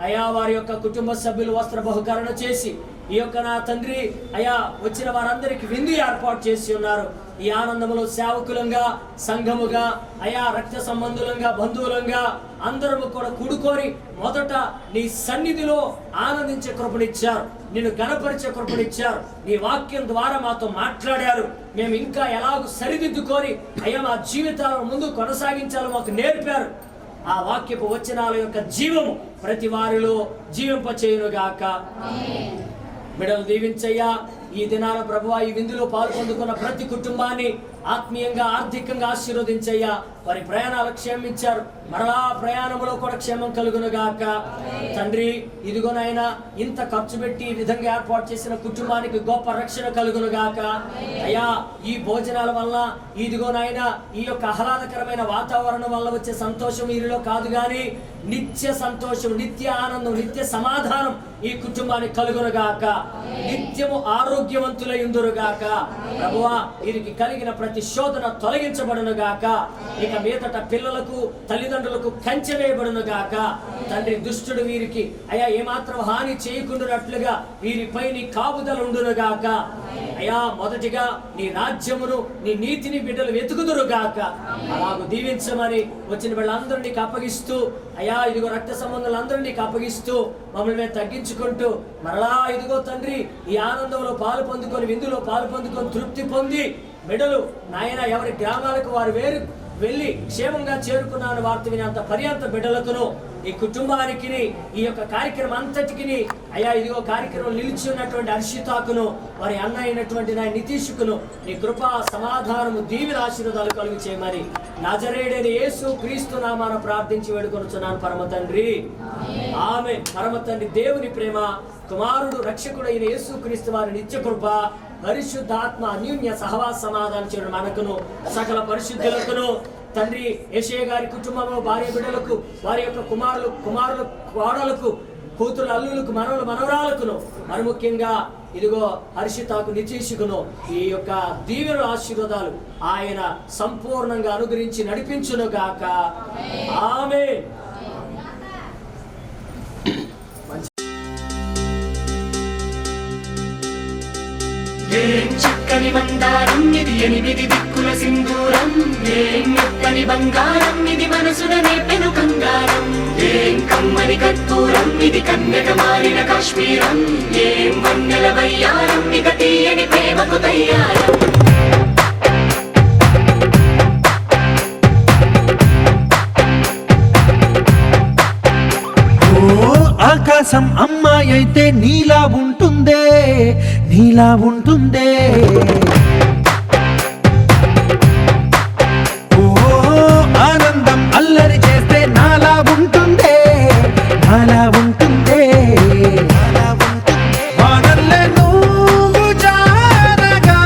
అయా వారి యొక్క కుటుంబ సభ్యులు వస్త్ర బహుకరణ చేసి ఈ యొక్క నా తండ్రి అయా వచ్చిన వారందరికి విందు ఏర్పాటు చేసి ఉన్నారు. ఈ ఆనందములో సేవకులంగా సంఘముగా అయా రక్త సంబంధులంగా బంధువులంగా అందరము కూడా కూడుకొని మొదట నీ సన్నిధిలో ఆనందించే కృపనిచ్చారు, నిన్ను గణపరిచే కృపనిచ్చారు. నీ వాక్యం ద్వారా మాతో మాట్లాడారు. మేము ఇంకా ఎలాగూ సరిదిద్దుకొని అయ్యా మా జీవితాలను ముందు కొనసాగించాలో మాకు నేర్పారు. ఆ వాక్యపు వచనాల యొక్క జీవము ప్రతి వారిలో జీవింపచేయునుగాక. బిడ్డలు దీవించయ్యా. ఈ దినాన ప్రభువా ఈ విందులో పాల్పొందుకున్న ప్రతి కుటుంబాన్ని ఆత్మీయంగా ఆర్థికంగా ఆశీర్వదించయ్యా. వారి ప్రయాణాలు క్షేమించారు, మరలా ప్రయాణంలో కూడా క్షేమం కలుగునుగాక. తండ్రి ఇదిగోనైనా ఇంత ఖర్చు పెట్టి ఈ విధంగా ఏర్పాటు చేసిన కుటుంబానికి గొప్ప రక్షణ కలుగునుగాక. అయ్యా ఈ భోజనాల వల్ల ఇదిగోనైనా ఈ యొక్క ఆహ్లాదకరమైన వాతావరణం వల్ల వచ్చే సంతోషం వీరిలో కాదు కానీ నిత్య సంతోషం, నిత్య ఆనందం, నిత్య సమాధానం ఈ కుటుంబానికి కలుగునుగాక. నిత్యము ఆరోగ్యవంతులైందురుగాక. ప్రభువా వీరికి కలిగిన ప్రతి శోధన తొలగించబడునుగాక. ఇక మీదట పిల్లలకు తల్లిదండ్రులకు కంచె వేయబడునుగాక. తండ్రి దుష్టుడు వీరికి అయ్యా ఏమాత్రం హాని చేయకుండానట్లుగా వీరిపై నీ కాపుదల ఉండునుగాక. అయ్యా మొదటిగా నీ రాజ్యమును నీ నీతిని బిడ్డలు వెతుకుదురుగాక. అలాగూ దీవించమని వచ్చిన వీళ్ళందరినీ అప్పగిస్తూ అయ్యా ఇదిగో రక్త సంబంధాలందరినీ అప్పగిస్తూ మమ్మల్ని మేము తగ్గించుకుంటూ మరలా ఇదిగో తండ్రి ఈ ఆనందంలో పాలు పొందుకొని విందులో పాలు పొందుకొని తృప్తి పొంది బిడ్డలు నాయన ఎవరి గ్రామాలకు వారు వెళ్ళి క్షేమంగా చేరుకున్నాను వార్త వినంత పర్యంత బిడ్డలకును ఈ కుటుంబానికి ఈ యొక్క కార్యక్రమం అంతటికి అయ్యా ఇదిగో కార్యక్రమం నిలిచి ఉన్నటువంటి హర్షితాకును వారి అన్న అయినటువంటి నా నితీషుకును నీ కృపా సమాధానము దీవెన ఆశీర్వాదాలు కలుగు చేయమని నజరేయుడైన యేసు క్రీస్తు నామాన ప్రార్థించి వేడుకొనుచున్నాను పరమ తండ్రి. ఆమేన్. పరమ తండ్రి దేవుని ప్రేమ, కుమారుడు రక్షకుడైన యేసు క్రీస్తు వారి నిత్య కృప, పరిశుద్ధాత్మ అన్యోన్య సహవాస సమాధానం చేయడం మనకును సకల పరిశుద్ధులకును తండ్రి యెషయా గారి కుటుంబంలో భార్య బిడ్డలకు వారి యొక్క కుమారులు కోడలకు కూతురు అల్లులకు మనవలు మనవరాలకును మరి ముఖ్యంగా ఇదిగో హర్షితాకు నితీషుకును ఈ యొక్క దీవెన ఆశీర్వాదాలు ఆయన సంపూర్ణంగా అనుగ్రహించి నడిపించునుగాక. ఆమేన్. ఏం చక్కని మందారం ఇది 8 దిక్కుల సింధూరం, ఏం మెత్తని బంగారం ఇది మనసున నేపెను కంగారం, ఏం కమ్మని కర్పూరం ఇది కన్యక మారిన కాశ్మీరం, ఏం వన్నెల వయ్యారం ఇక తీయని ప్రేమకు తయ్యారం. ఆకాశం అమ్మాయి అయితే నీలా ఉంటుందే, నీలా ఉంటుందే. ఓ ఆనందం అల్లరి చేస్తే నాలా ఉంటుందే, నాలా ఉంటుందే. వానల్లే నువ్వు జారగా,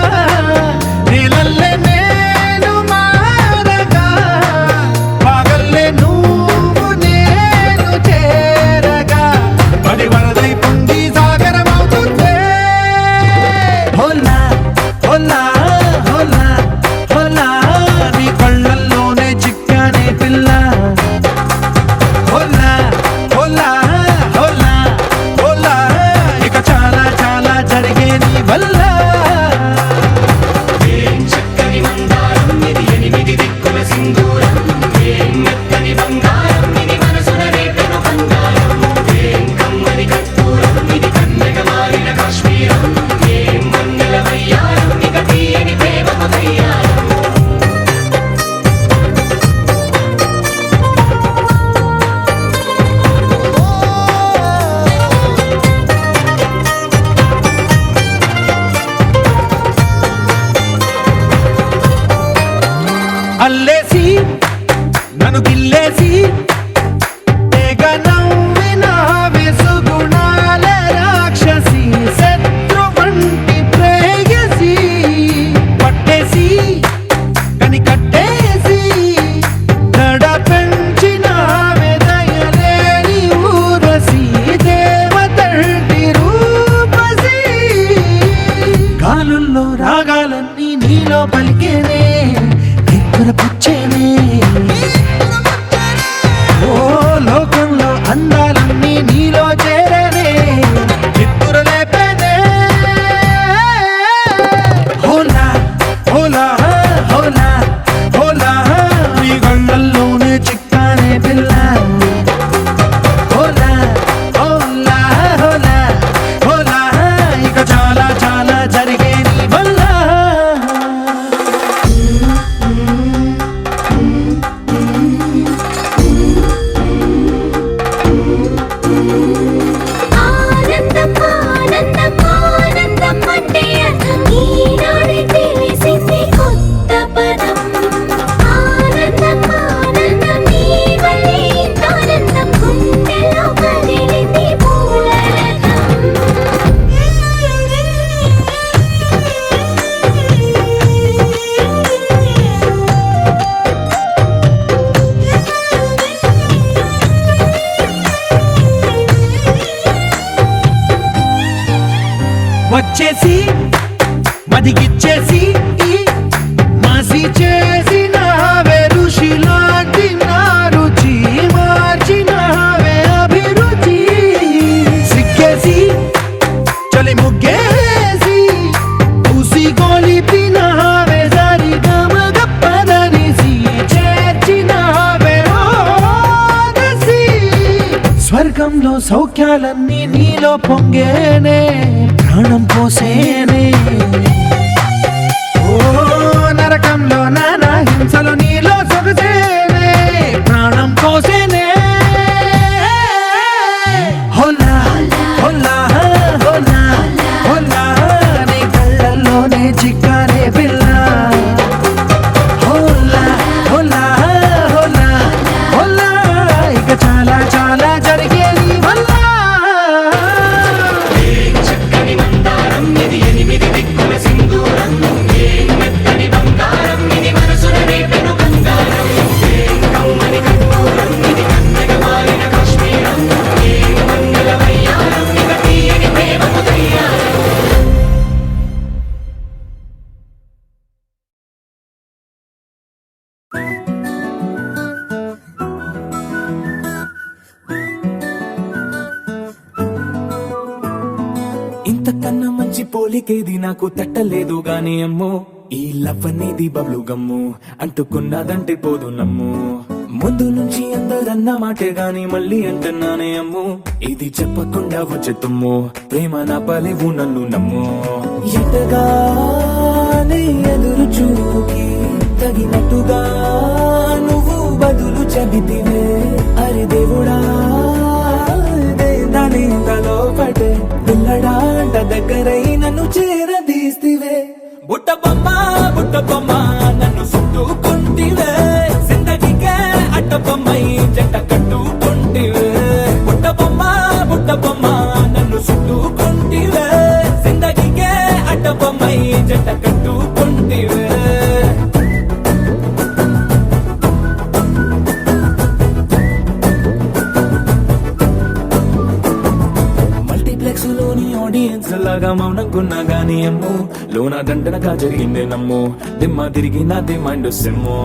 నీలల్లే నేను మారగా, వాగల్లే నువ్వు నేను చేరగా, పడి వరదై పొంగి సాగరమవుతుందే. హోలా హోలా హోలా హోలా, నీ కళ్ళల్లోనే చిక్కానే పిల్ల. హోలా హోలా హోలా హోలా, ఇక చాలా చాలా జరిగే నీ వల్ల. ఏం చక్కని మందారం ఇది 8 దిక్కుల సింధూరం, ఏం మెత్తని బంగారం ఇది మనసున రేపెను బంగారం, ఏం కమ్మని కర్పూరం ఇది కన్నెగా మారిన కాశ్మీరం, ఏం మన్నెల వయ్యారం ఇక తీయని ప్రేమకు తయ్యారం. అల్లేసి నన్ను గిల్లేసి తెగ నవ్విన వెసుగుణాల రాక్షసి, శత్రువంటి ప్రేయసి, పట్టేసి కని కట్టేసి దడ పెంచిన దయలేని ఊరసి, దేవతంటి రూపసి. గాలుల్లో రాగాలన్నీ నీలో పలికేనే, పుచ్చేనే. ఓ లోకంలో అందాలన్నీ నీలో చేరనే, చిత్తుర లేపేనే. హోలా హోలా హోలా హోలా, నీ కళ్ళల్లోనే చిక్కానే పిల్ల. హోలా హోలా హోలా హోలా, ఇక చాలా చాలా జరిగే నీ వల్ల. ఆనందం ఆనందం ఆనందం అంటే అర్థం ఈనాడే తెలిసింది కొత్త పదం. ఆనందం ఆనందం నీ వల్లే ఇంత ఆనందం, గుండెలో కదిలింది పూలరథం. వచ్చేసి మదిగిచ్చేసి మాసి చేసిన ఋషిలాంటి నా రుచి మార్చినవే అభిరుచి. సిగ్గేసి చలి ముగ్గేసి ఉసి గొలిపినవే సరి గమగప్పదనిసి, చేర్చినవే ఓదసి. స్వర్గంలో సౌఖ్యాలన్నీ నీలో పొంగేనే, ప్రాణం పోసేనే. ఓ నరకంలో నానా హింసలు నీలో సొగసేనే, ప్రాణం పోసేనే. హోలా హోలా హోలా హోలా, నీ కళ్ళల్లోనే చిక్కానే పిల్ల. హోలా హోలా హోలా హోలా, ఇక చాలా చాలా జరిగే నీ వల్ల. ఏం చక్కని మందారం ఇది 8 దిక్కుల సింధూరం, ఏం మెత్తని బంగారం ఇది మనసున రేపెను బంగారం, ఏం కమ్మని కర్పూరం ఇది కన్నెగా మారిన కాశ్మీరం, ఏం మన్నెల వయ్యారం ఇక తీయని ప్రేమకు తయ్యారం. ఇంతకన్నా మంచి పోలికేది నాకు తట్టలేదు గాని అమ్మో, ఈ లవ్ అనేది బబ్లు గమ్ము, అంటుకున్నదంటే పోదు నమ్ము. ముందు నుంచి అందరన్న మాటే గాని మళ్ళీ అంటున్నానే అమ్ము, ఇది చెప్పకుండా వచ్చే తుమ్ము, ప్రేమ నా పలేవు నన్ను నమ్ము. ఎటగానే ఎదురు చూకి తగినట్టుగా నువ్వు బదులు చెబితివే, అరే దేవుడా దాని పడే పిల్లడాంట దగ్గరై నన్ను చేరదీస్తివే బుట్ట బొమ్మ నన్ను చుట్టుకుంటివే జిందగీకే అడ్డ బొమ్మై జంట కట్టుకుంటివే బుట్ట బొమ్మ నన్ను చుట్టుకుంటివే జిందగీకే అడ్డ బొమ్మై జంట కట్టుకుంటివే మల్టీప్లెక్స్ లోని ఆడియన్స్ లాగా మౌనంకున్నా గానీ అమ్ము లోన దండనగా జరిగిందే నమ్ము దిమ్మ తిరిగి నాది మైండ్ సిమ్ము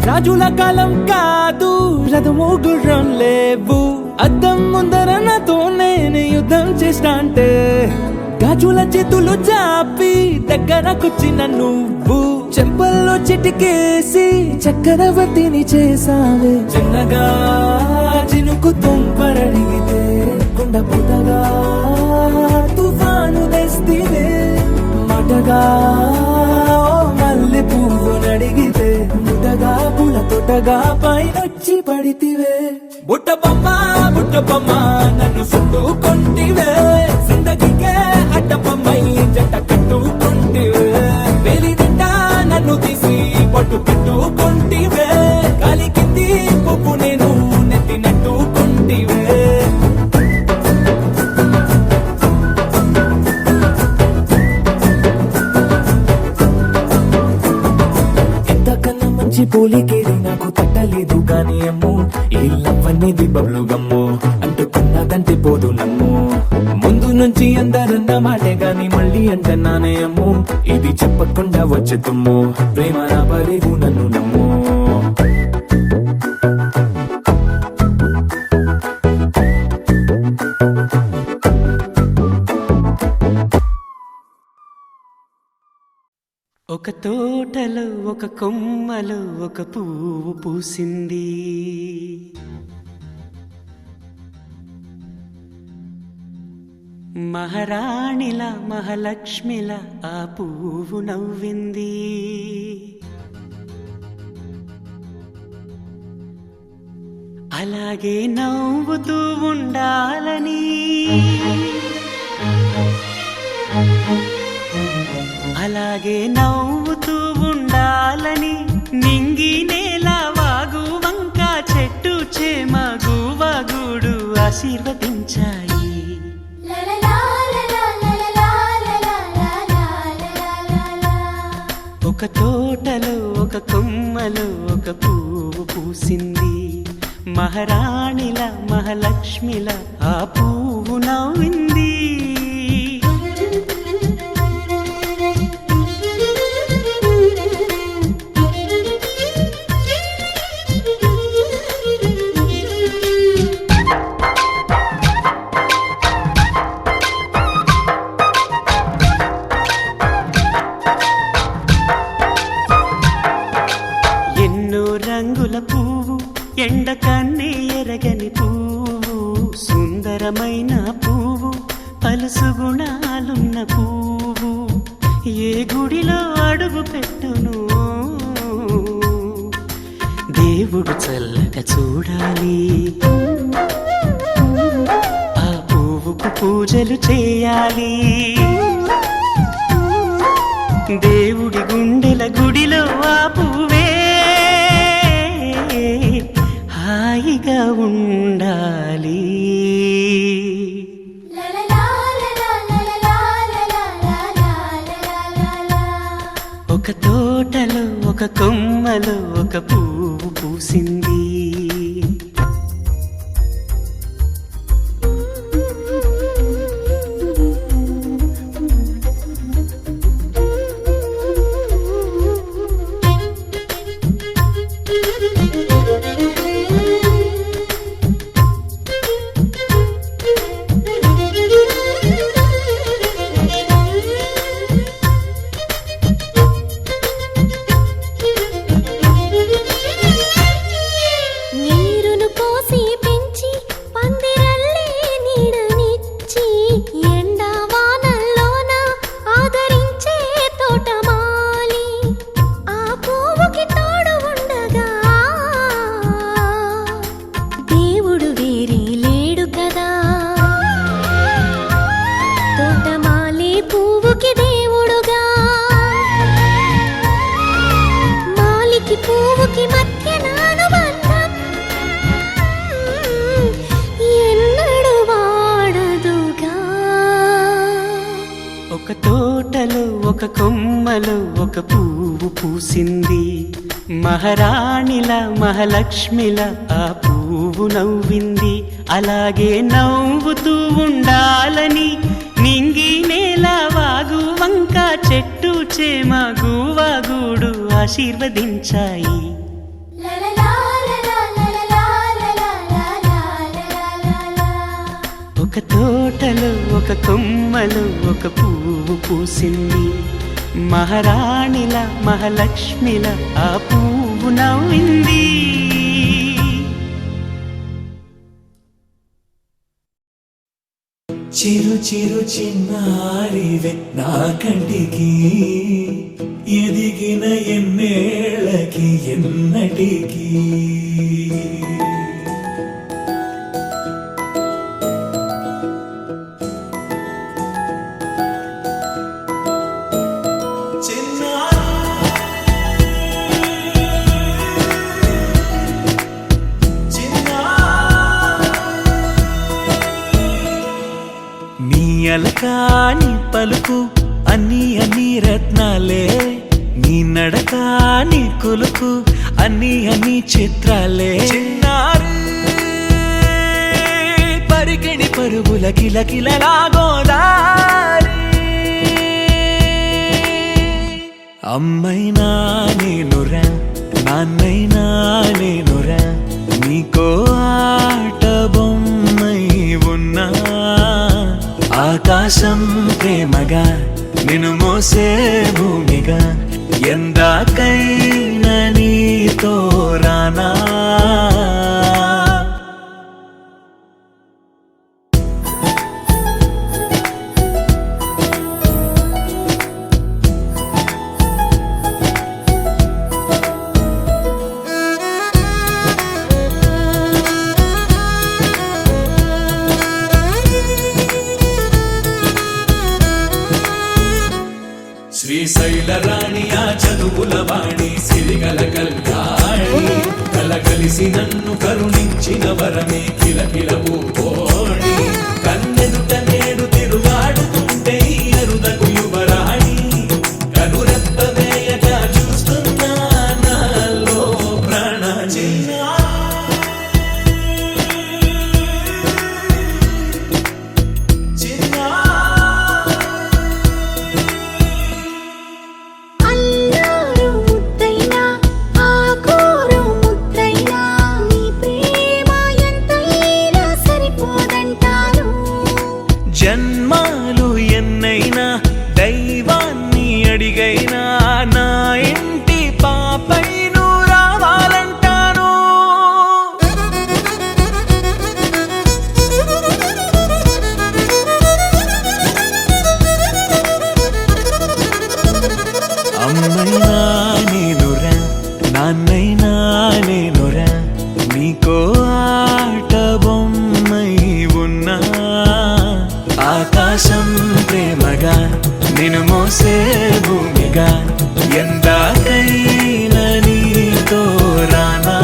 రాజుల కాలం కాదు రథము గుర్రం లేవు అద్దం ముందర నాతో నేను యుద్ధం చేస్తా అంటే గాజుల చేతులు చాపి దగ్గరకొచ్చిన నువ్వు చెంపల్లో చిటికేసి చక్రవర్తిని చేసావే చిన్నగా చినుకు తుంపరడిగితే కుండ పుటగా తుఫాను తెస్తివే మాటగా మల్లె పువ్వు నడిగితే ముటగా పుల తొటగా పైనొచ్చి పడితివే బుట్ట బొమ్మ నన్ను చుట్టుకుంటివే జిందగీకే అడ్డ బొమ్మై జంట కట్టుకుంటివే వేలి నిండా నన్ను తీసి పట్టు పెట్టుకుంటివే గాలి కింది పువ్వు నేను నెత్తినట్టుకుంటివే ఎంతకన్నా మంచి పోలికేది నాకు తట్టలేదు కానీ అమ్ము ఈ లవ్ అనేది బబ్లు గమ్ము అంటుకున్నదంటే పోదు నమ్ము ముందు నుంచి అందరన్న మాటే గాని మళ్ళీ అంటున్నానే అమ్ము ఇది చెప్పకుండా వచ్చే తుమ్ము ప్రేమ నా పరేగు నన్ను నమ్ము ఒక తోటలో ఒక కొమ్మలో ఒక పువ్వు పూసింది మహారాణిల మహాలక్ష్మిల ఆ పువ్వు నవ్వింది అలాగే నవ్వుతూ ఉండాలని అలాగే నవ్వుతూ ఉండాలని నింగి నేల వాగు వంక చెట్టు చేమ గువగుడు ఆశీర్వదించాయి ఒక తోటలో ఒక కొమ్మలో ఒక పువ్వు పూసింది మహారాణిల మహాలక్ష్మిల ఆ పువ్వు నవ్వింది రంగుల పువ్వు ఎండ కన్నే ఎరగని పువ్వు సుందరమైన పువ్వు పలుసు గుణాలున్న పువ్వు ఏ గుడిలో అడుగు పెట్టును దేవుడు చల్లగా చూడాలి ఆ పువ్వుకు పూజలు చేయాలి దేవుడి గుండెల గుడిలో ఆ పువ్వే హాయిగా ఉండాలి ఒక తోటలో ఒక కొమ్మలో ఒక పువ్వు పూసింది ఒక కొమ్మలో ఒక పువ్వు పూసింది, మహారాణిల మహాలక్ష్మిల ఆ పువ్వు నవ్వింది. అలాగే నవ్వుతూ ఉండాలని నింగి నేల వాగు వంక చెట్టు చేమ గువాగూడు ఆశీర్వదించాయి. ఒక తోటలో ఒక కొమ్మలో ఒక పువ్వు పూసింది, మహారాణిల మహాలక్ష్మిల ఆ పువ్వు నవ్వింది. చిరు చిరు చిన్నారివే నా కంటికి, ఎదిగిన ఎన్నేళ్ళకి ఎన్నటికి. అలకాని పలుకు అన్ని అన్ని రత్నాలే, నీ నడకాని కులుకు అన్ని అన్ని చిత్రాలే. చిన్నారి పరికిణి పరుగుల కిలకిలలా గోదారి, అమ్మైనా నేనురా నాన్నైనా నేనురా, నీకో ఆట బొమ్మై ఉన్నా. ఆకాశం ప్రేమగా నిన్ను మోసే భూమిగా, ఎందాకైనా నీతో రానా. శ్రీశైల రాణి ఆ చదువుల వాణి, సిరిగల కళ్యాణి, కలగలిసి నన్ను కరుణించిన వరమే కిలకిల పూకోణి. కన్నెదుట నేడు తిరుగాడుతుంటే అరుదకు యువరాణి, కనురెప్ప వేయగా చూస్తున్నా నాలో ప్రాణ. జన్మాలు ఎన్నైనా దైవాన్ని అడిగైనా నా ఇంటి పాపై నువ్వు రావాలంటాను. అమ్మైనా నేనురా నాన్నైనా నేనురా, నీకో ఆట బొమ్మై ఉన్నా. ఆకాశం ప్రేమగా నిన్ను మోసే భూమిగా, ఎందాకైనా నీతో రానా.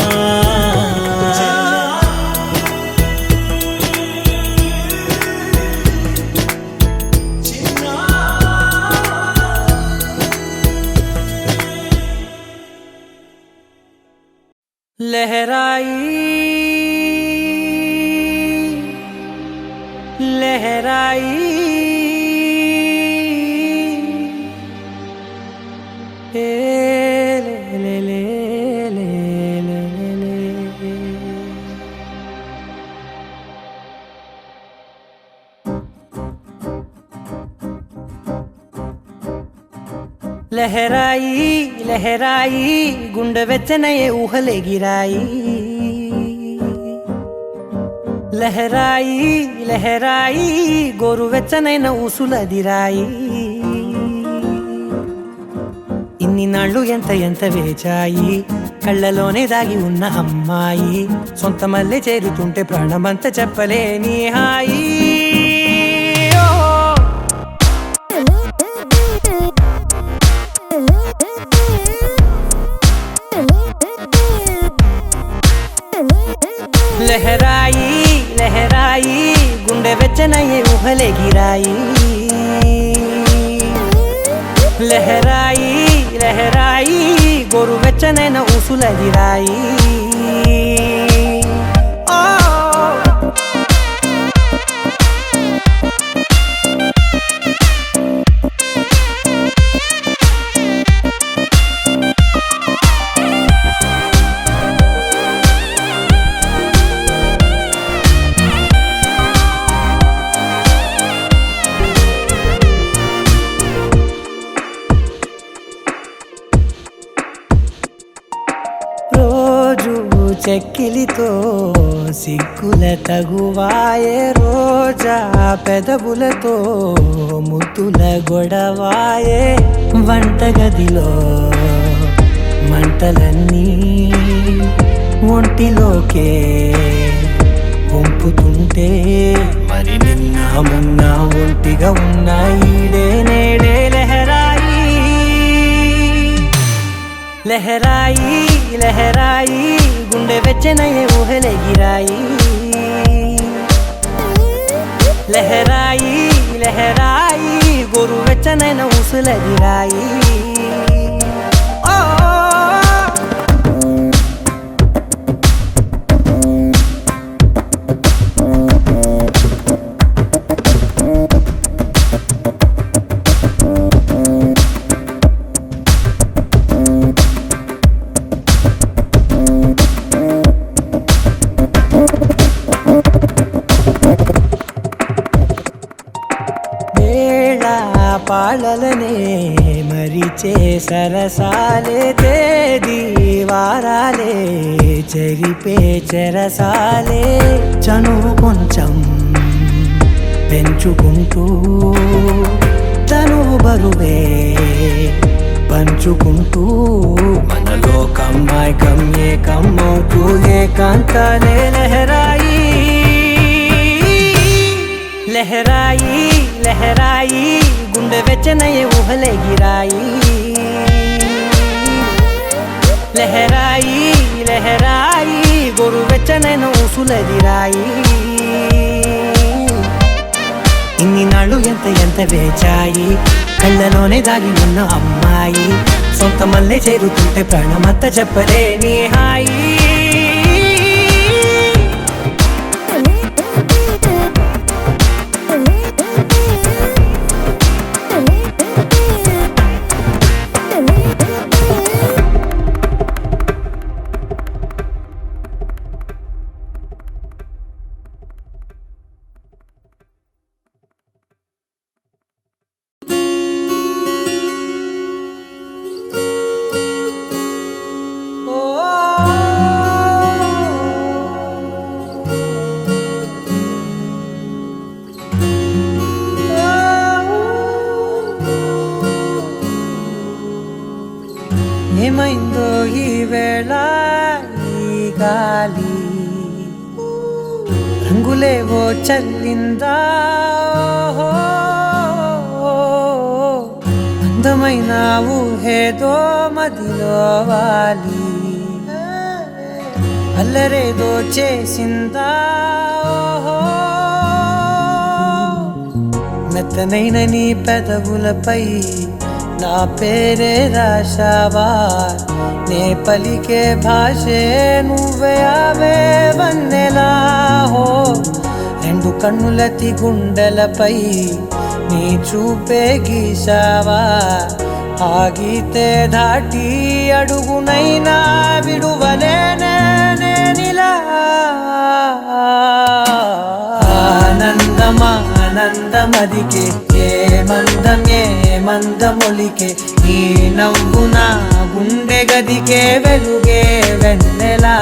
లహరాయి లహరాయి ఏ లే లే లే లే లే. లహరాయి లహరాయి గుండె వెచ్చనయే ఊహలెగిరాయి. లహరాయి లహరాయి గోరు వెచ్చనైన ఊసులదిరాయి. ఇన్ని నాళ్ళు ఎంత ఎంత వేచాయి, కళ్ళలోనే దాగి ఉన్న అమ్మాయి. సొంత మల్లె చేరుతుంటే ప్రాణమంతా చెప్పలేని హాయి. లహరాయి లహరాయి గుండె వెచ్చనయ్యే ఊహలెగిరాయి. లెహరాయి లెహరాయి గోరువెచ్చనైన ఊసులెగిరాయి చెక్కిలితో సిగ్గుల తగువాయే రోజా పెదవులతో ముద్దుల గొడవాయే వంటగదిలో మంటలన్నీ ఒంటిలోకే వంపుతుంటే మరి నిన్న మొన్న ఒంటిగా ఉన్నాయి నేడే లెహరాయి లెహరాయి లెహరాయి గుండె వెచ్చనయ్యే ఊహలెగిరాయి లెహరాయి లెహరాయి గోరు వెచ్చనైన ఊసులెగిరాయి పాలలనే మరిచే సరసాలే తేదీ వారాలే చెరిపే చెరసాలే చనువు కొంచెం పెంచుకుంటూ తనువు బరువే పంచుకుంటూ మనలో కమ్మాయికం ఏకమవుతూ ఏకాంతాలే లెహరాయి లెహరాయి లెహరాయి గుండె వెచ్చనయ్యే ఊహలెగిరాయి లెహరాయి లెహరాయి గోరు వెచ్చనైన ఊసులెగిరాయి ఇన్ని నాళ్ళు ఎంత వేచాయి కళ్ళలోనే దాగి ఉన్న అమ్మాయి సొంత మల్లె చేరుతుంటే ప్రాణమంతా చెప్పలేని హాయి ఏమైందో ఈ వేళ ఈ గాలి రంగులేవో చల్లిందా అందమైన ఊహేదో మదిలో వాలి అల్లరేదో చేసిందా మెత్తనైన నీ పెదవులపై నా పేరే రాశావా నే పలికే భాషే నువ్వే అవే వన్నెలా హో రెండు కన్నులతి గుండెలపై నీ చూపే గీశావా ఆగితే దాటి అడుగునైనా విడువలేనే నేనిలా ఆనందమదికే ఏ మందమొలికే ఈ నవ్వున గుండె గదికే వెలుగే వెన్నెలా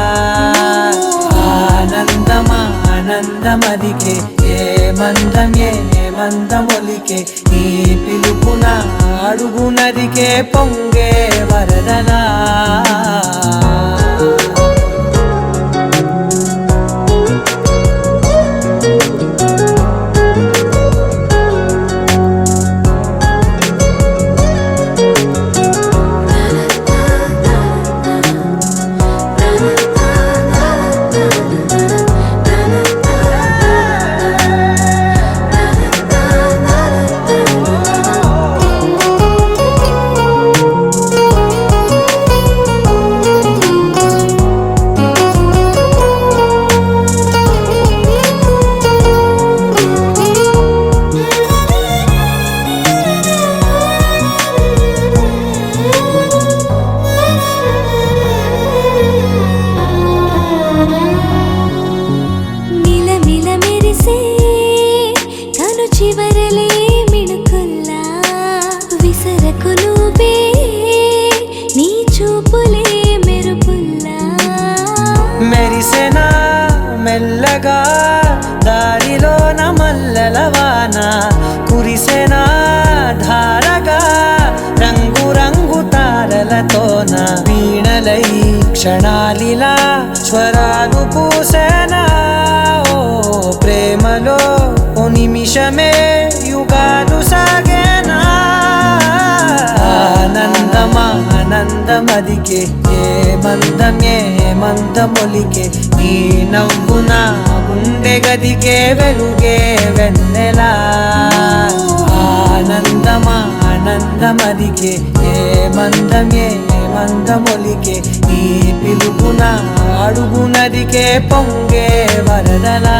ఆనందమదికే ఏ మందమొలికే ఈ పిలుపున అడుగునదికే పొంగే వరదలా మొదలై క్షణాలిలా స్వరాలు పూసేనా ఓ ప్రేమలో ఓ నిమిషమే యుగాలు సాగేనా ఆనందమదికే ఏ మందమొలికే నీ నవ్వు నా గుండె గదికే వెలుగే వెన్నెలా ఆనందమదికే ఏ మందమొలికే నీ పిలుపున అడుగునదికే పొంగే వరదలా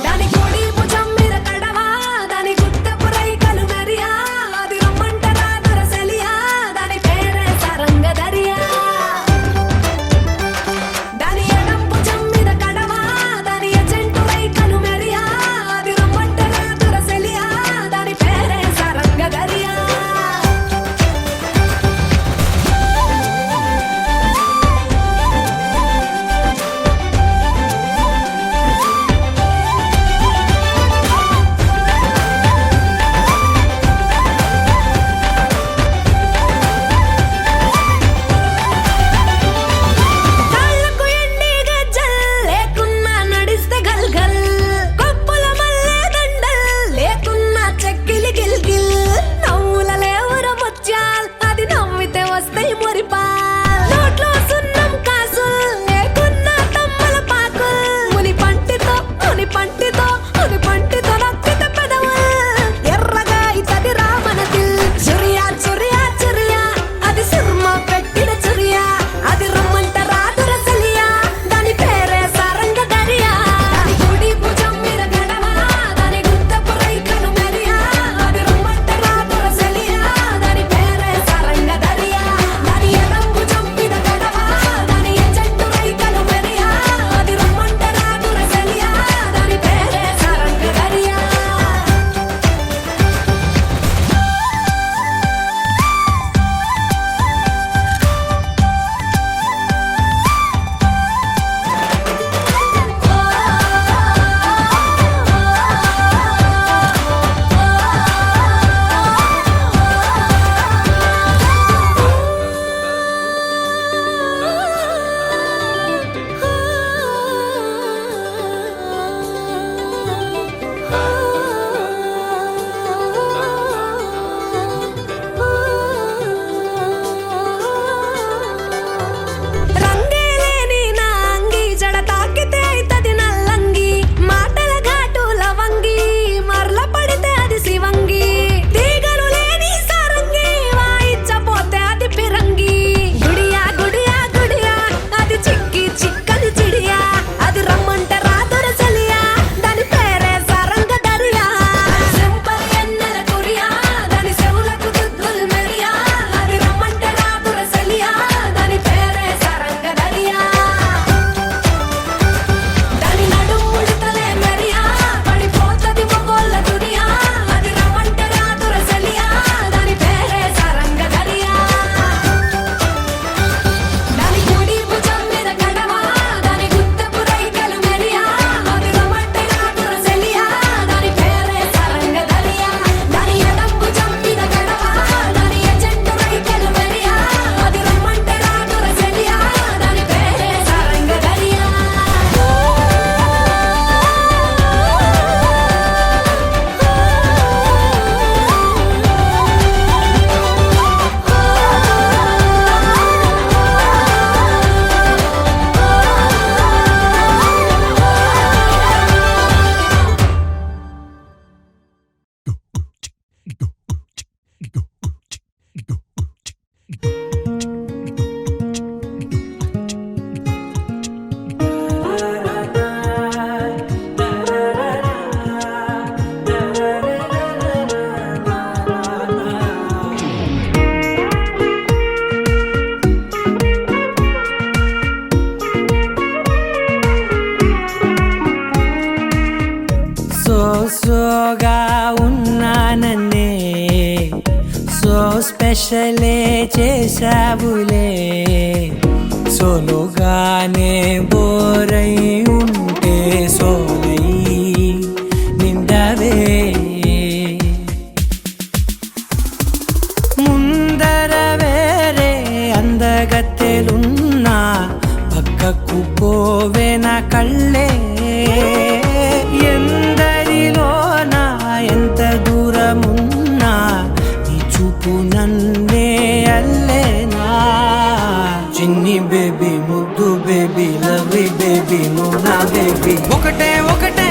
దాని కొడి భుజం మీద కడవా దాని గుత్తపు రైకలు మెరియా అది రమ్మంట స్పెషలే చేసావులే సోలోగానే బోరై ఉంటే సోలై నిండవే ముందర వేరే అందగత్తెలున్నా పక్కకు పోవే నా కళ్ళే ఎందరిలోనా ఎంత దూరమున్నా నీ చూపు నన్నే అల్లేనా చిన్ని బేబీ ముద్దు బేబీ లవ్లీ బేబీ నువ్వు నా బేబీ ఒకటే ఒకటే